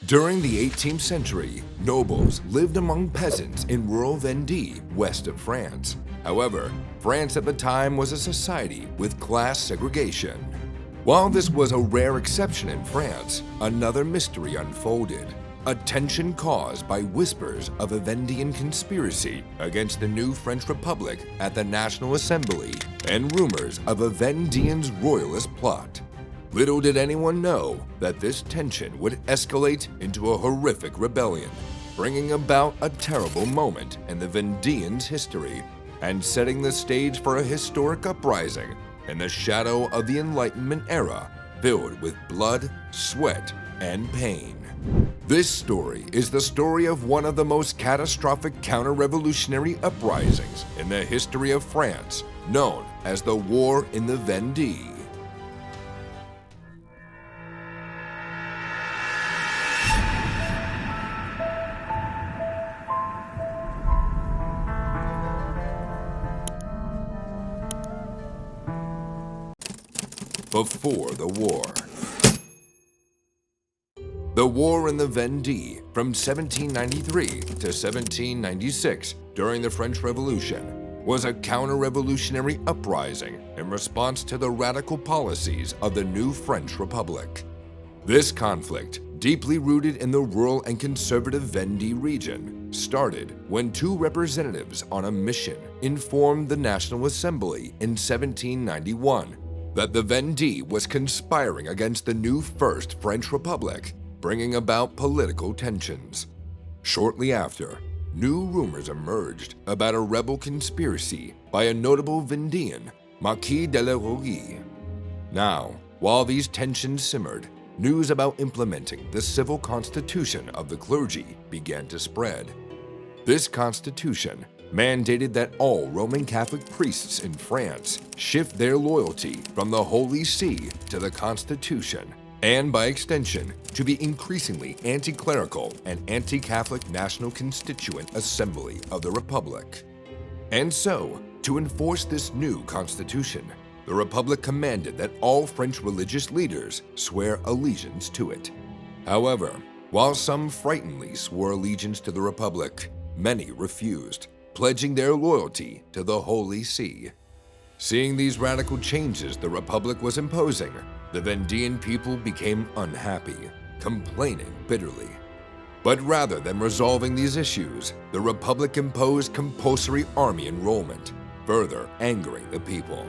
During the 18th century, nobles lived among peasants in rural Vendée, west of France. However, France at the time was a society with class segregation. While this was a rare exception in France, another mystery unfolded. A tension caused by whispers of a Vendean conspiracy against the new French Republic at the National Assembly and rumors of a Vendeans royalist plot. Little did anyone know that this tension would escalate into a horrific rebellion, bringing about a terrible moment in the Vendeans' history and setting the stage for a historic uprising in the shadow of the Enlightenment era, filled with blood, sweat, and pain. This story is the story of one of the most catastrophic counter-revolutionary uprisings in the history of France, known as the War in the Vendee. Before the war. The War in the Vendee from 1793 to 1796 during the French Revolution was a counter-revolutionary uprising in response to the radical policies of the new French Republic. This conflict, deeply rooted in the rural and conservative Vendée region, started when two representatives on a mission informed the National Assembly in 1791 that the Vendee was conspiring against the new First French Republic, bringing about political tensions. Shortly after, new rumors emerged about a rebel conspiracy by a notable Vendean, Marquis de la Rogue. Now, while these tensions simmered, news about implementing the civil constitution of the clergy began to spread. This constitution mandated that all Roman Catholic priests in France shift their loyalty from the Holy See to the Constitution, and by extension, to be increasingly anti-clerical and anti-Catholic National Constituent Assembly of the Republic. And so, to enforce this new constitution, the Republic commanded that all French religious leaders swear allegiance to it. However, while some frighteningly swore allegiance to the Republic, many refused, pledging their loyalty to the Holy See. Seeing these radical changes the Republic was imposing, the Vendean people became unhappy, complaining bitterly. But rather than resolving these issues, the Republic imposed compulsory army enrollment, further angering the people.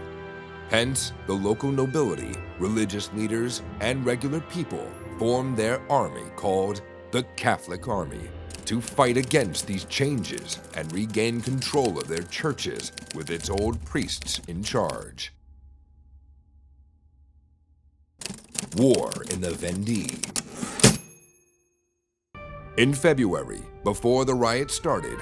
Hence, the local nobility, religious leaders, and regular people formed their army called the Catholic Army, to fight against these changes and regain control of their churches with its old priests in charge. War in the Vendee. In February, before the riot started,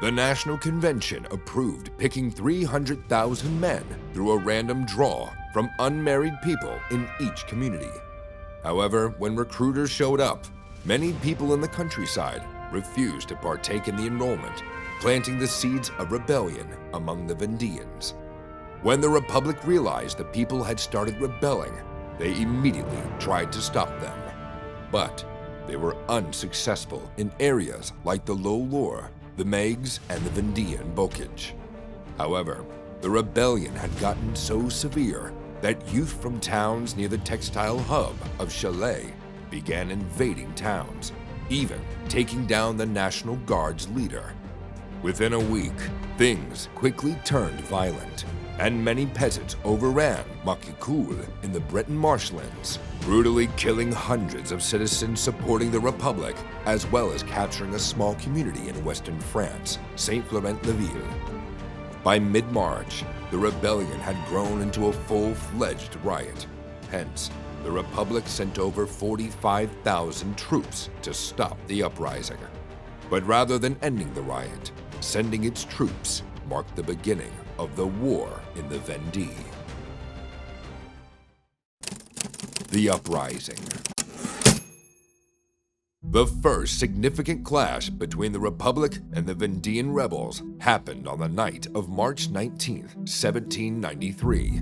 the National Convention approved picking 300,000 men through a random draw from unmarried people in each community. However, when recruiters showed up, many people in the countryside refused to partake in the enrollment, planting the seeds of rebellion among the Vendeans. When the Republic realized the people had started rebelling, they immediately tried to stop them. But they were unsuccessful in areas like the Low Loire, the Megs, and the Vendean Bocage. However, the rebellion had gotten so severe that youth from towns near the textile hub of Calais began invading towns, even taking down the National Guard's leader. Within a week, things quickly turned violent, and many peasants overran Marquicoul in the Breton marshlands, brutally killing hundreds of citizens supporting the Republic, as well as capturing a small community in western France, Saint-Florent-le-Ville. By mid-March, the rebellion had grown into a full-fledged riot. Hence, the Republic sent over 45,000 troops to stop the uprising. But rather than ending the riot, sending its troops marked the beginning of the War in the Vendee. The Uprising. The first significant clash between the Republic and the Vendean rebels happened on the night of March 19, 1793.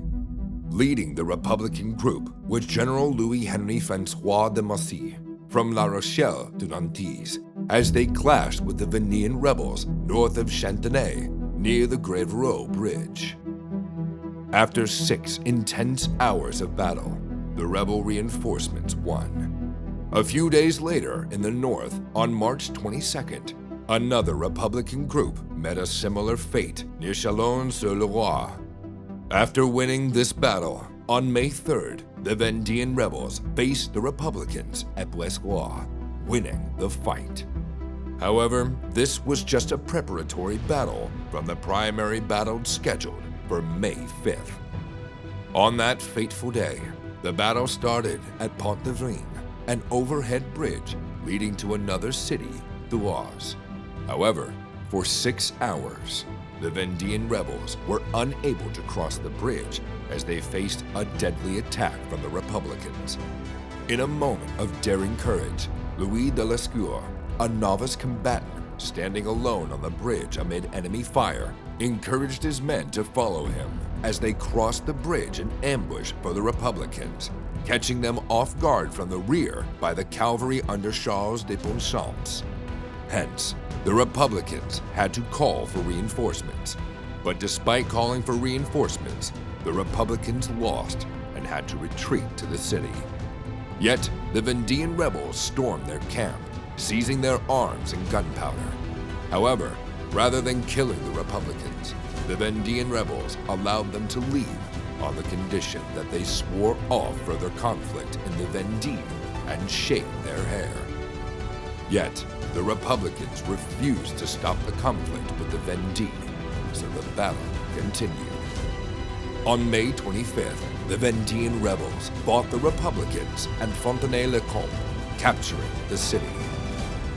Leading the Republican group was General Louis-Henri François de Massy, from La Rochelle to Nantes, as they clashed with the Vendean rebels north of Chantenay near the Grèvereau Bridge. After 6 intense hours of battle, the rebel reinforcements won. A few days later, in the north, on March 22nd, another Republican group met a similar fate near Chalon-sur-le-Roi. After winning this battle, on May 3rd, the Vendean rebels faced the Republicans at Blescois, winning the fight. However, this was just a preparatory battle from the primary battle scheduled for May 5th. On that fateful day, the battle started at Pont-de-Vrain, an overhead bridge leading to another city, Thouars. However, for 6 hours, the Vendean rebels were unable to cross the bridge as they faced a deadly attack from the Republicans. In a moment of daring courage, Louis de Lescure, a novice combatant standing alone on the bridge amid enemy fire, encouraged his men to follow him as they crossed the bridge in ambush for the Republicans, catching them off guard from the rear by the cavalry under Charles de Ponchamps. Hence, the Republicans had to call for reinforcements. But despite calling for reinforcements, the Republicans lost and had to retreat to the city. Yet, the Vendean rebels stormed their camp, seizing their arms and gunpowder. However, rather than killing the Republicans, the Vendean rebels allowed them to leave on the condition that they swore off further conflict in the Vendee and shaved their hair. Yet, the Republicans refused to stop the conflict with the Vendee, so the battle continued. On May 25th, the Vendean rebels fought the Republicans at Fontenay-le-Comte, capturing the city.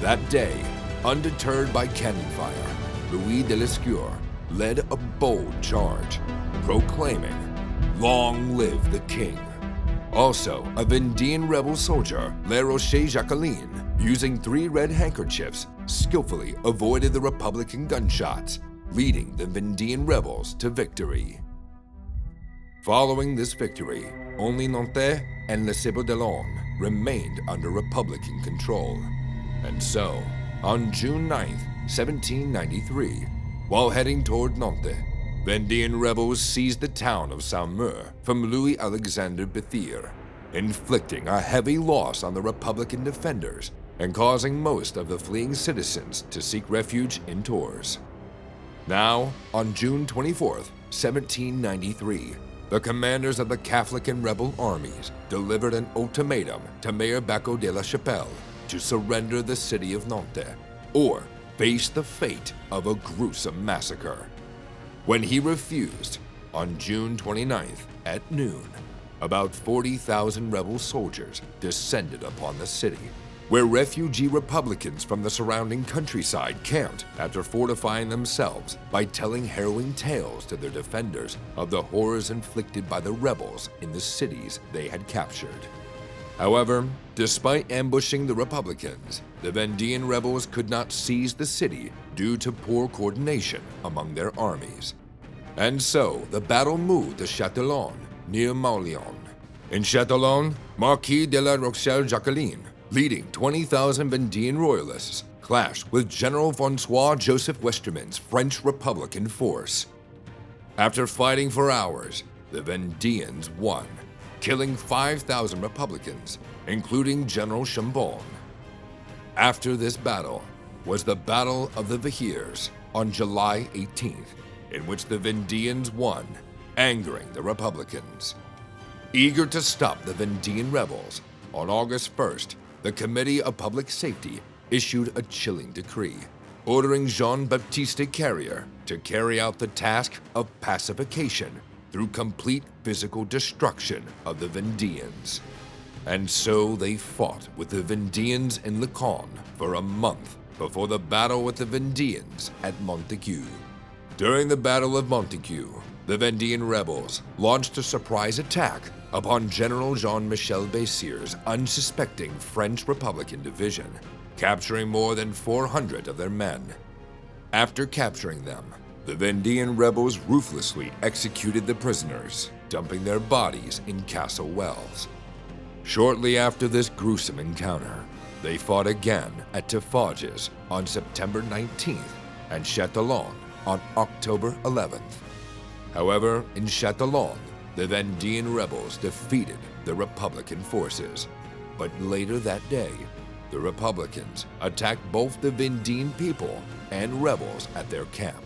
That day, undeterred by cannon fire, Louis de Lescure led a bold charge, proclaiming, "Long live the King." Also, a Vendean rebel soldier, La Roche-Jacqueline, using 3 red handkerchiefs, skillfully avoided the Republican gunshots, leading the Vendean rebels to victory. Following this victory, only Nantes and Les Ceaux-de-Lone remained under Republican control. And so, on June 9th, 1793, while heading toward Nantes, Vendean rebels seized the town of Saumur from Louis-Alexandre Bethire, inflicting a heavy loss on the Republican defenders and causing most of the fleeing citizens to seek refuge in Tours. Now, on June 24th, 1793, the commanders of the Catholic and rebel armies delivered an ultimatum to Mayor Bacot de la Chapelle to surrender the city of Nantes, or face the fate of a gruesome massacre. When he refused, on June 29th at noon, about 40,000 rebel soldiers descended upon the city, where refugee Republicans from the surrounding countryside camped after fortifying themselves by telling harrowing tales to their defenders of the horrors inflicted by the rebels in the cities they had captured. However, despite ambushing the Republicans, the Vendean rebels could not seize the city due to poor coordination among their armies. And so, the battle moved to Châtillon, near Maulion. In Châtillon, Marquis de la Rochelle-Jacqueline, leading 20,000 Vendean royalists, clashed with General François-Joseph Westermann's French Republican force. After fighting for hours, the Vendeans won, killing 5,000 Republicans, including General Chambon. After this battle was the Battle of the Vihiers on July 18th, in which the Vendeans won, angering the Republicans. Eager to stop the Vendean rebels, on August 1st, the Committee of Public Safety issued a chilling decree, ordering Jean-Baptiste Carrier to carry out the task of pacification through complete physical destruction of the Vendeans. And so they fought with the Vendeans in Lacan for a month before the battle with the Vendeans at Montaigu. During the Battle of Montaigu, the Vendean rebels launched a surprise attack upon General Jean-Michel Bessieres' unsuspecting French Republican division, capturing more than 400 of their men. After capturing them, the Vendean rebels ruthlessly executed the prisoners, dumping their bodies in Castle Wells. Shortly after this gruesome encounter, They fought again at Tifages on September 19th and Châtillon on October 11th. However, in Châtillon, the Vendean rebels defeated the Republican forces. But later that day, the Republicans attacked both the Vendean people and rebels at their camp.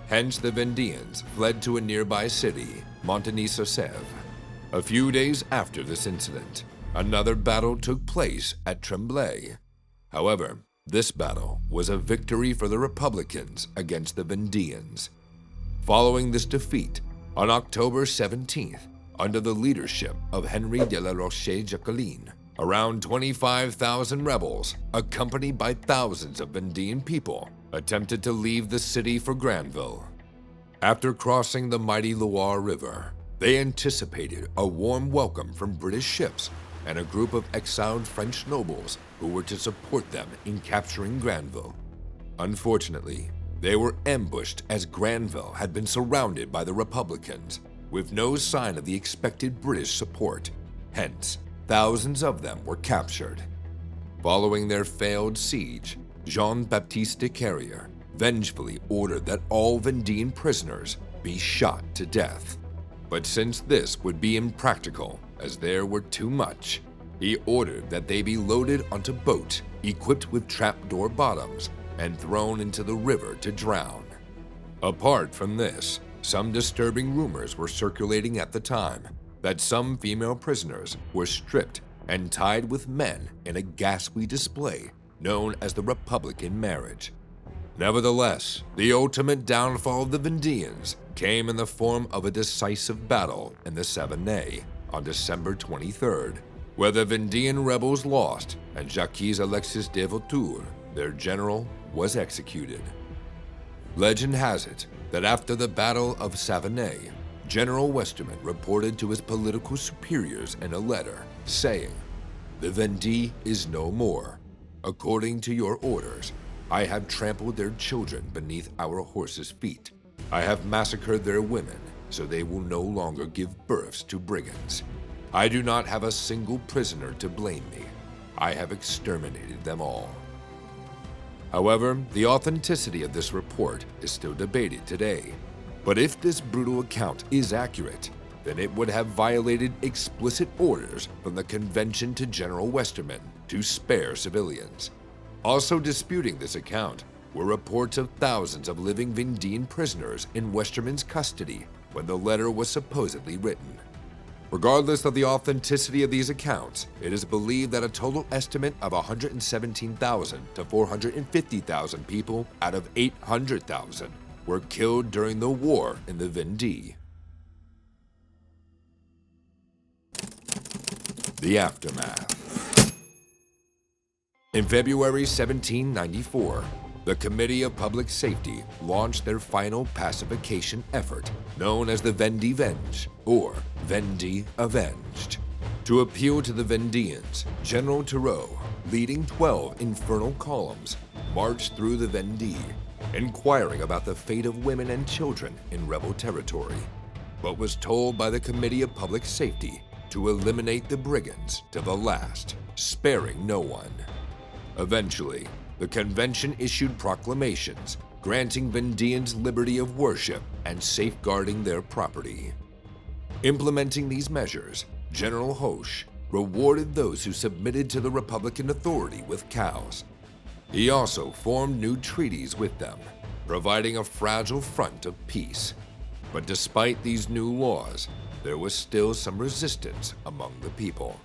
Hence, the Vendeans fled to a nearby city, Montigny-sur-Sèvre. A few days after this incident, another battle took place at Tremblay. However, this battle was a victory for the Republicans against the Vendeans. Following this defeat, on October 17th, under the leadership of Henry de la Roche-Jacqueline, around 25,000 rebels, accompanied by thousands of Vendean people, attempted to leave the city for Granville. After crossing the mighty Loire River, they anticipated a warm welcome from British ships and a group of exiled French nobles who were to support them in capturing Granville. Unfortunately, they were ambushed as Granville had been surrounded by the Republicans, with no sign of the expected British support. Hence, thousands of them were captured. Following their failed siege, Jean-Baptiste de Carrier vengefully ordered that all Vendean prisoners be shot to death. But since this would be impractical, as there were too much, he ordered that they be loaded onto boats equipped with trapdoor bottoms and thrown into the river to drown. Apart from this, some disturbing rumors were circulating at the time that some female prisoners were stripped and tied with men in a ghastly display known as the Republican marriage. Nevertheless, the ultimate downfall of the Vendeans came in the form of a decisive battle in the Savonne on December 23rd, where the Vendean rebels lost and Jacques-Alexis de Vautour, their general, was executed. Legend has it that after the Battle of Savonne, General Westerman reported to his political superiors in a letter, saying, "The Vendee is no more. According to your orders, I have trampled their children beneath our horses' feet. I have massacred their women, so they will no longer give births to brigands. I do not have a single prisoner to blame me. I have exterminated them all." However, the authenticity of this report is still debated today. But if this brutal account is accurate, then it would have violated explicit orders from the Convention to General Westerman to spare civilians. Also disputing this account were reports of thousands of living Vendean prisoners in Westerman's custody when the letter was supposedly written. Regardless of the authenticity of these accounts, it is believed that a total estimate of 117,000 to 450,000 people out of 800,000 were killed during the war in the Vendee. The aftermath. In February 1794, the Committee of Public Safety launched their final pacification effort, known as the Vendee Venge, or Vendee Avenged. To appeal to the Vendeans, General Turreau, leading 12 infernal columns, marched through the Vendee, inquiring about the fate of women and children in rebel territory, but was told by the Committee of Public Safety to eliminate the brigands to the last, sparing no one. Eventually, the convention issued proclamations granting Vendeans liberty of worship and safeguarding their property. Implementing these measures, General Hoche rewarded those who submitted to the Republican authority with cows. He also formed new treaties with them, providing a fragile front of peace. But despite these new laws, there was still some resistance among the people.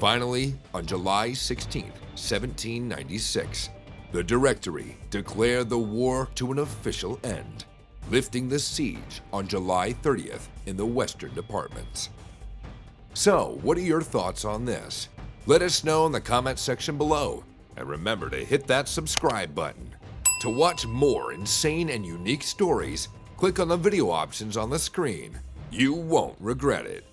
Finally, on July 16, 1796, the Directory declared the war to an official end, lifting the siege on July 30th in the Western Departments. So, what are your thoughts on this? Let us know in the comment section below, and remember to hit that subscribe button. To watch more insane and unique stories, click on the video options on the screen. You won't regret it.